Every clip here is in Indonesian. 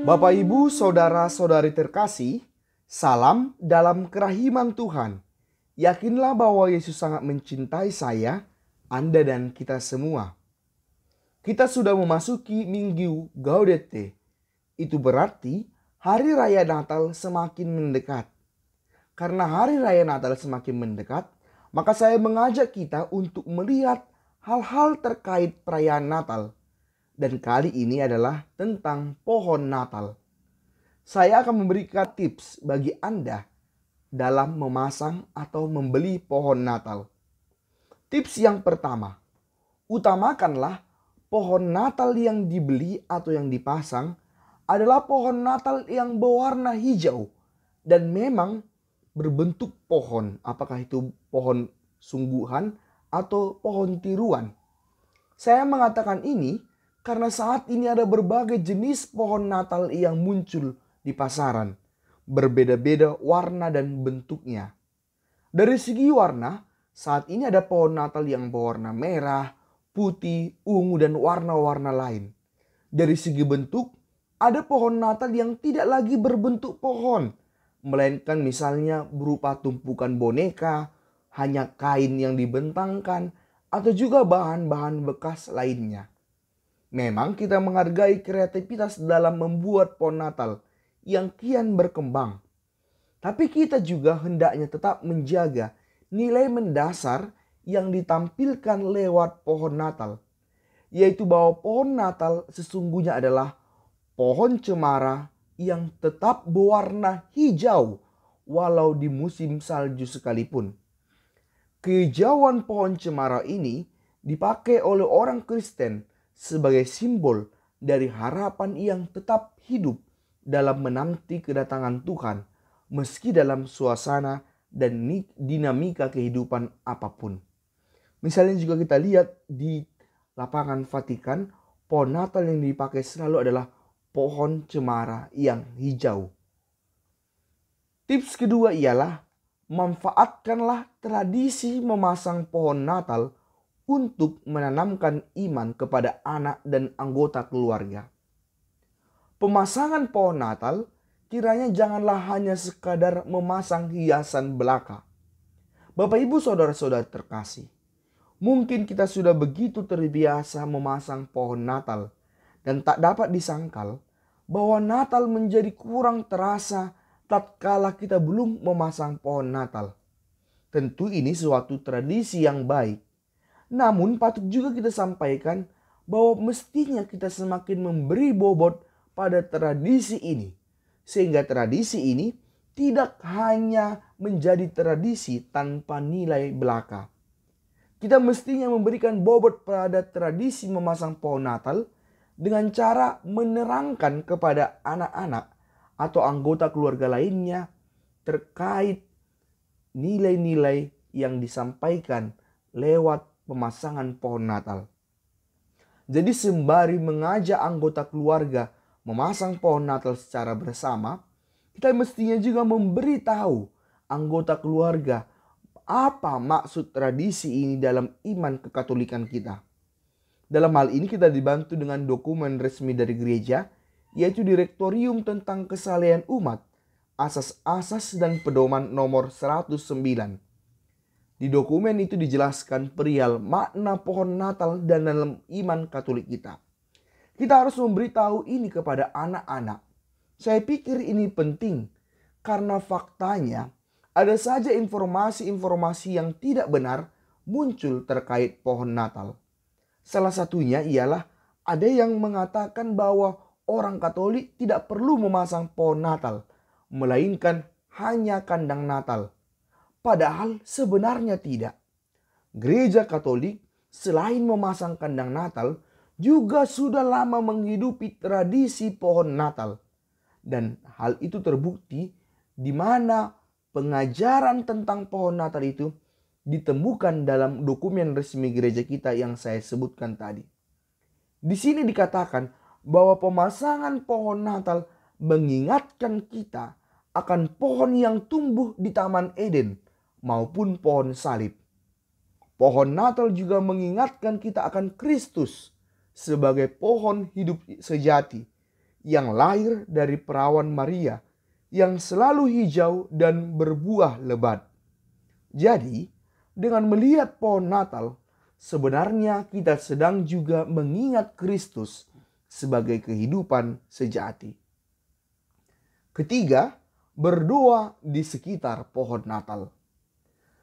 Bapak, Ibu, Saudara-saudari terkasih, salam dalam kerahiman Tuhan. Yakinlah bahwa Yesus sangat mencintai saya, Anda dan kita semua. Kita sudah memasuki Minggu Gaudete. Itu berarti hari raya Natal semakin mendekat. Karena hari raya Natal semakin mendekat, maka saya mengajak kita untuk melihat hal-hal terkait perayaan Natal. Dan kali ini adalah tentang pohon Natal. Saya akan memberikan tips bagi Anda dalam memasang atau membeli pohon Natal. Tips yang pertama, utamakanlah pohon Natal yang dibeli atau yang dipasang adalah pohon Natal yang berwarna hijau dan memang berbentuk pohon, apakah itu pohon sungguhan atau pohon tiruan. Saya mengatakan ini karena saat ini ada berbagai jenis pohon Natal yang muncul di pasaran. Berbeda-beda warna dan bentuknya. Dari segi warna, saat ini ada pohon Natal yang berwarna merah, putih, ungu, dan warna-warna lain. Dari segi bentuk, ada pohon Natal yang tidak lagi berbentuk pohon, melainkan misalnya berupa tumpukan boneka, hanya kain yang dibentangkan, atau juga bahan-bahan bekas lainnya. Memang kita menghargai kreativitas dalam membuat pohon Natal yang kian berkembang. Tapi kita juga hendaknya tetap menjaga nilai mendasar yang ditampilkan lewat pohon Natal. Yaitu bahwa pohon Natal sesungguhnya adalah pohon cemara yang tetap berwarna hijau walau di musim salju sekalipun. Kehijauan pohon cemara ini dipakai oleh orang Kristen sebagai simbol dari harapan yang tetap hidup dalam menanti kedatangan Tuhan meski dalam suasana dan dinamika kehidupan apapun. Misalnya juga kita lihat di lapangan Vatikan, pohon Natal yang dipakai selalu adalah pohon cemara yang hijau. Tips kedua ialah manfaatkanlah tradisi memasang pohon Natal untuk menanamkan iman kepada anak dan anggota keluarga. Pemasangan pohon Natal kiranya janganlah hanya sekadar memasang hiasan belaka. Bapak, Ibu, Saudara-saudara terkasih, mungkin kita sudah begitu terbiasa memasang pohon Natal dan tak dapat disangkal bahwa Natal menjadi kurang terasa tatkala kita belum memasang pohon Natal. Tentu ini suatu tradisi yang baik. Namun patut juga kita sampaikan bahwa mestinya kita semakin memberi bobot pada tradisi ini. Sehingga tradisi ini tidak hanya menjadi tradisi tanpa nilai belaka. Kita mestinya memberikan bobot pada tradisi memasang pohon Natal dengan cara menerangkan kepada anak-anak atau anggota keluarga lainnya terkait nilai-nilai yang disampaikan lewat pemasangan pohon Natal. Jadi sembari mengajak anggota keluarga memasang pohon Natal secara bersama, kita mestinya juga memberitahu anggota keluarga apa maksud tradisi ini dalam iman kekatolikan kita. Dalam hal ini kita dibantu dengan dokumen resmi dari gereja, yaitu Direktorium tentang Kesalehan Umat, Asas-asas dan Pedoman nomor 109. Di dokumen itu dijelaskan perihal makna pohon Natal dan dalam iman Katolik kita. Kita harus memberitahu ini kepada anak-anak. Saya pikir ini penting karena faktanya ada saja informasi-informasi yang tidak benar muncul terkait pohon Natal. Salah satunya ialah ada yang mengatakan bahwa orang Katolik tidak perlu memasang pohon Natal, melainkan hanya kandang Natal. Padahal sebenarnya tidak. Gereja Katolik selain memasang kandang Natal juga sudah lama menghidupi tradisi pohon Natal. Dan hal itu terbukti di mana pengajaran tentang pohon Natal itu ditemukan dalam dokumen resmi gereja kita yang saya sebutkan tadi. Di sini dikatakan bahwa pemasangan pohon Natal mengingatkan kita akan pohon yang tumbuh di Taman Eden maupun pohon salib. Pohon Natal juga mengingatkan kita akan Kristus sebagai pohon hidup sejati yang lahir dari perawan Maria yang selalu hijau dan berbuah lebat. Jadi, dengan melihat pohon Natal, sebenarnya kita sedang juga mengingat Kristus sebagai kehidupan sejati. Ketiga, berdoa di sekitar pohon Natal.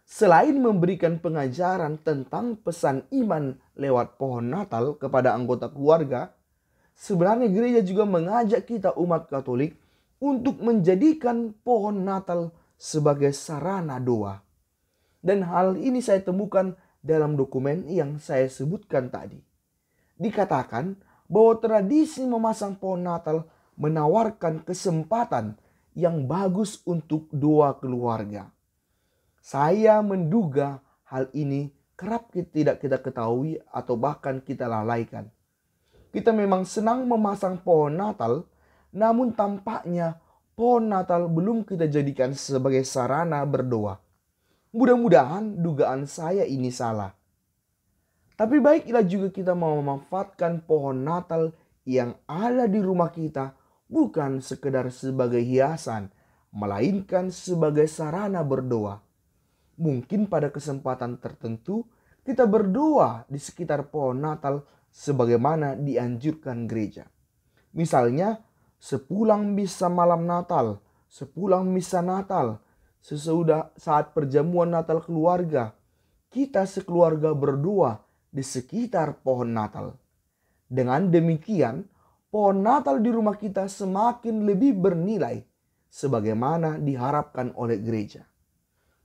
Selain memberikan pengajaran tentang pesan iman lewat pohon Natal kepada anggota keluarga, sebenarnya gereja juga mengajak kita umat Katolik untuk menjadikan pohon Natal sebagai sarana doa. Dan hal ini saya temukan dalam dokumen yang saya sebutkan tadi. Dikatakan bahwa tradisi memasang pohon Natal menawarkan kesempatan yang bagus untuk doa keluarga. Saya menduga hal ini kerap tidak kita ketahui atau bahkan kita lalaikan. Kita memang senang memasang pohon Natal, namun tampaknya pohon Natal belum kita jadikan sebagai sarana berdoa. Mudah-mudahan dugaan saya ini salah. Tapi baiklah juga kita memanfaatkan pohon Natal yang ada di rumah kita bukan sekedar sebagai hiasan, melainkan sebagai sarana berdoa. Mungkin pada kesempatan tertentu kita berdoa di sekitar pohon Natal sebagaimana dianjurkan gereja. Misalnya sepulang misa malam Natal, sepulang misa Natal, sesudah saat perjamuan Natal keluarga, kita sekeluarga berdoa di sekitar pohon Natal. Dengan demikian, pohon Natal di rumah kita semakin lebih bernilai sebagaimana diharapkan oleh gereja.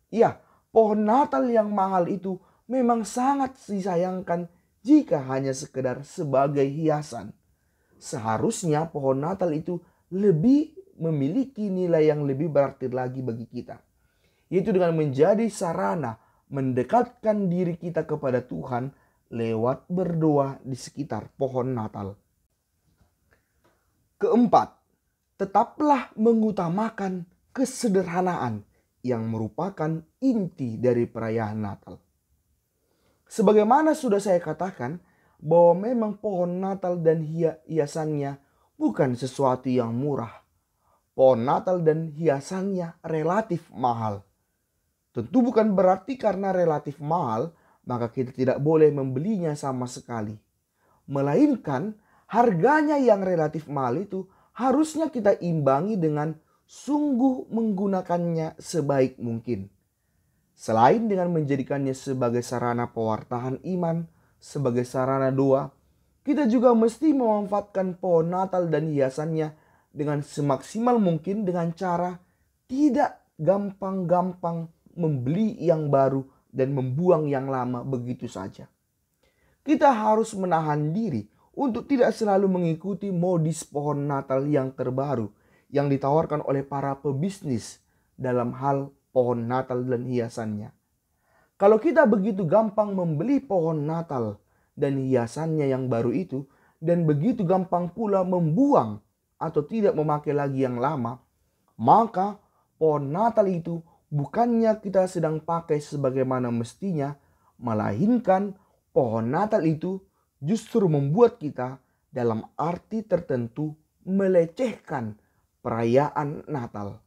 Ya, pohon Natal yang mahal itu memang sangat disayangkan jika hanya sekedar sebagai hiasan. Seharusnya pohon Natal itu lebih memiliki nilai yang lebih berarti lagi bagi kita, yaitu dengan menjadi sarana mendekatkan diri kita kepada Tuhan lewat berdoa di sekitar pohon Natal. Keempat, tetaplah mengutamakan kesederhanaan yang merupakan inti dari perayaan Natal. Sebagaimana sudah saya katakan, bahwa memang pohon Natal dan hiasannya bukan sesuatu yang murah. Pohon Natal dan hiasannya relatif mahal. Tentu bukan berarti karena relatif mahal, maka kita tidak boleh membelinya sama sekali. Melainkan harganya yang relatif mahal itu harusnya kita imbangi dengan sungguh menggunakannya sebaik mungkin. Selain dengan menjadikannya sebagai sarana pewartaan iman, sebagai sarana doa, kita juga mesti memanfaatkan pohon Natal dan hiasannya dengan semaksimal mungkin dengan cara tidak gampang-gampang membeli yang baru dan membuang yang lama begitu saja. Kita harus menahan diri untuk tidak selalu mengikuti modis pohon Natal yang terbaru yang ditawarkan oleh para pebisnis dalam hal pohon Natal dan hiasannya. Kalau kita begitu gampang membeli pohon Natal dan hiasannya yang baru itu, dan begitu gampang pula membuang atau tidak memakai lagi yang lama, maka pohon Natal itu bukannya kita sedang pakai sebagaimana mestinya, melainkan pohon Natal itu justru membuat kita dalam arti tertentu melecehkan perayaan Natal.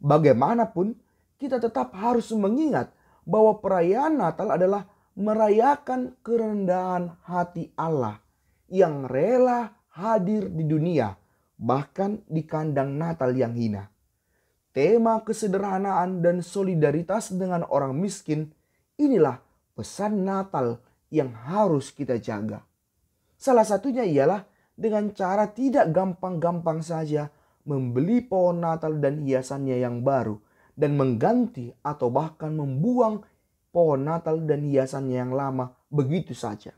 Bagaimanapun, kita tetap harus mengingat bahwa perayaan Natal adalah merayakan kerendahan hati Allah yang rela hadir di dunia, bahkan di kandang Natal yang hina. Tema kesederhanaan dan solidaritas dengan orang miskin, inilah pesan Natal yang harus kita jaga. Salah satunya ialah dengan cara tidak gampang-gampang saja membeli pohon Natal dan hiasannya yang baru dan mengganti atau bahkan membuang pohon Natal dan hiasannya yang lama begitu saja.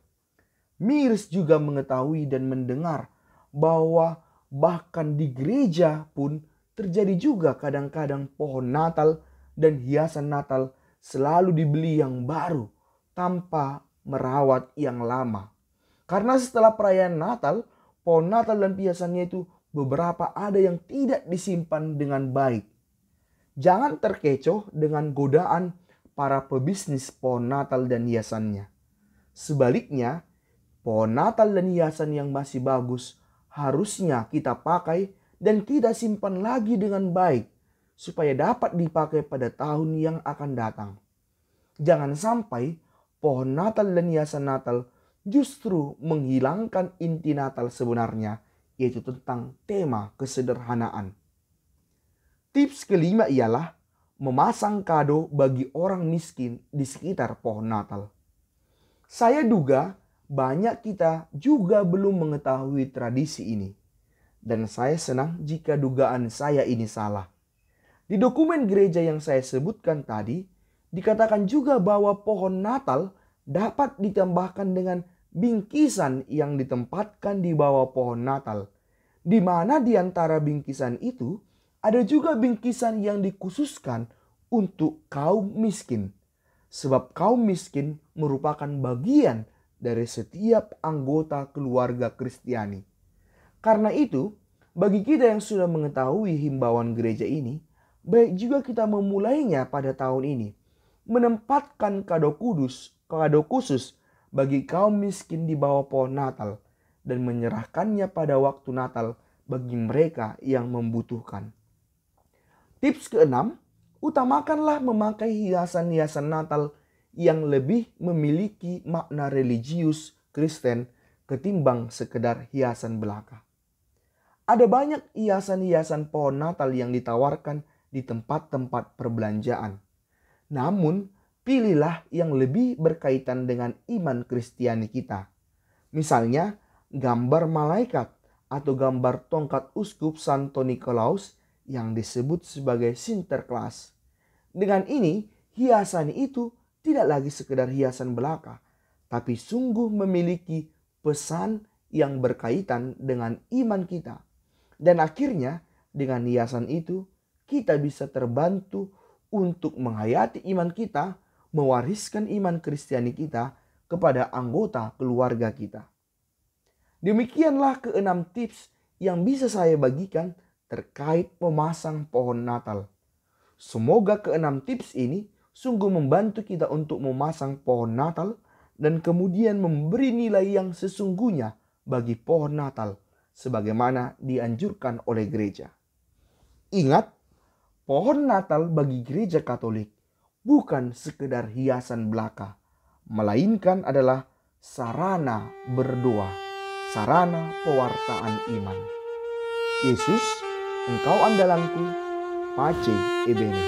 Miris juga mengetahui dan mendengar bahwa bahkan di gereja pun terjadi juga kadang-kadang pohon Natal dan hiasan Natal selalu dibeli yang baru tanpa merawat yang lama. Karena setelah perayaan Natal, pohon Natal dan hiasannya itu beberapa ada yang tidak disimpan dengan baik. Jangan terkecoh dengan godaan para pebisnis pohon Natal dan hiasannya. Sebaliknya, pohon Natal dan hiasan yang masih bagus harusnya kita pakai dan kita simpan lagi dengan baik supaya dapat dipakai pada tahun yang akan datang. Jangan sampai pohon Natal dan hiasan Natal justru menghilangkan inti Natal sebenarnya, yaitu tentang tema kesederhanaan. Tips kelima ialah memasang kado bagi orang miskin di sekitar pohon Natal. Saya duga banyak kita juga belum mengetahui tradisi ini. Dan saya senang jika dugaan saya ini salah. Di dokumen gereja yang saya sebutkan tadi, dikatakan juga bahwa pohon Natal dapat ditambahkan dengan bingkisan yang ditempatkan di bawah pohon Natal. Di mana di antara bingkisan itu, ada juga bingkisan yang dikhususkan untuk kaum miskin. Sebab kaum miskin merupakan bagian dari setiap anggota keluarga Kristiani. Karena itu, bagi kita yang sudah mengetahui himbauan gereja ini, baik juga kita memulainya pada tahun ini. Menempatkan kado khusus bagi kaum miskin di bawah pohon Natal dan menyerahkannya pada waktu Natal bagi mereka yang membutuhkan. Tips keenam, utamakanlah memakai hiasan-hiasan Natal yang lebih memiliki makna religius Kristen ketimbang sekedar hiasan belaka. Ada banyak hiasan-hiasan pohon Natal yang ditawarkan di tempat-tempat perbelanjaan. Namun, pilihlah yang lebih berkaitan dengan iman Kristiani kita. Misalnya, gambar malaikat atau gambar tongkat uskup Santo Nikolaus yang disebut sebagai Sinterklaas. Dengan ini, hiasan itu tidak lagi sekedar hiasan belaka, tapi sungguh memiliki pesan yang berkaitan dengan iman kita. Dan akhirnya dengan hiasan itu kita bisa terbantu untuk menghayati iman kita, mewariskan iman Kristiani kita kepada anggota keluarga kita. Demikianlah keenam tips yang bisa saya bagikan terkait memasang pohon Natal. Semoga keenam tips ini sungguh membantu kita untuk memasang pohon Natal dan kemudian memberi nilai yang sesungguhnya bagi pohon Natal sebagaimana dianjurkan oleh gereja. Ingat, pohon Natal bagi gereja Katolik bukan sekedar hiasan belaka, melainkan adalah sarana berdoa, sarana pewartaan iman. Yesus, Engkau andalanku, Pace Ebene.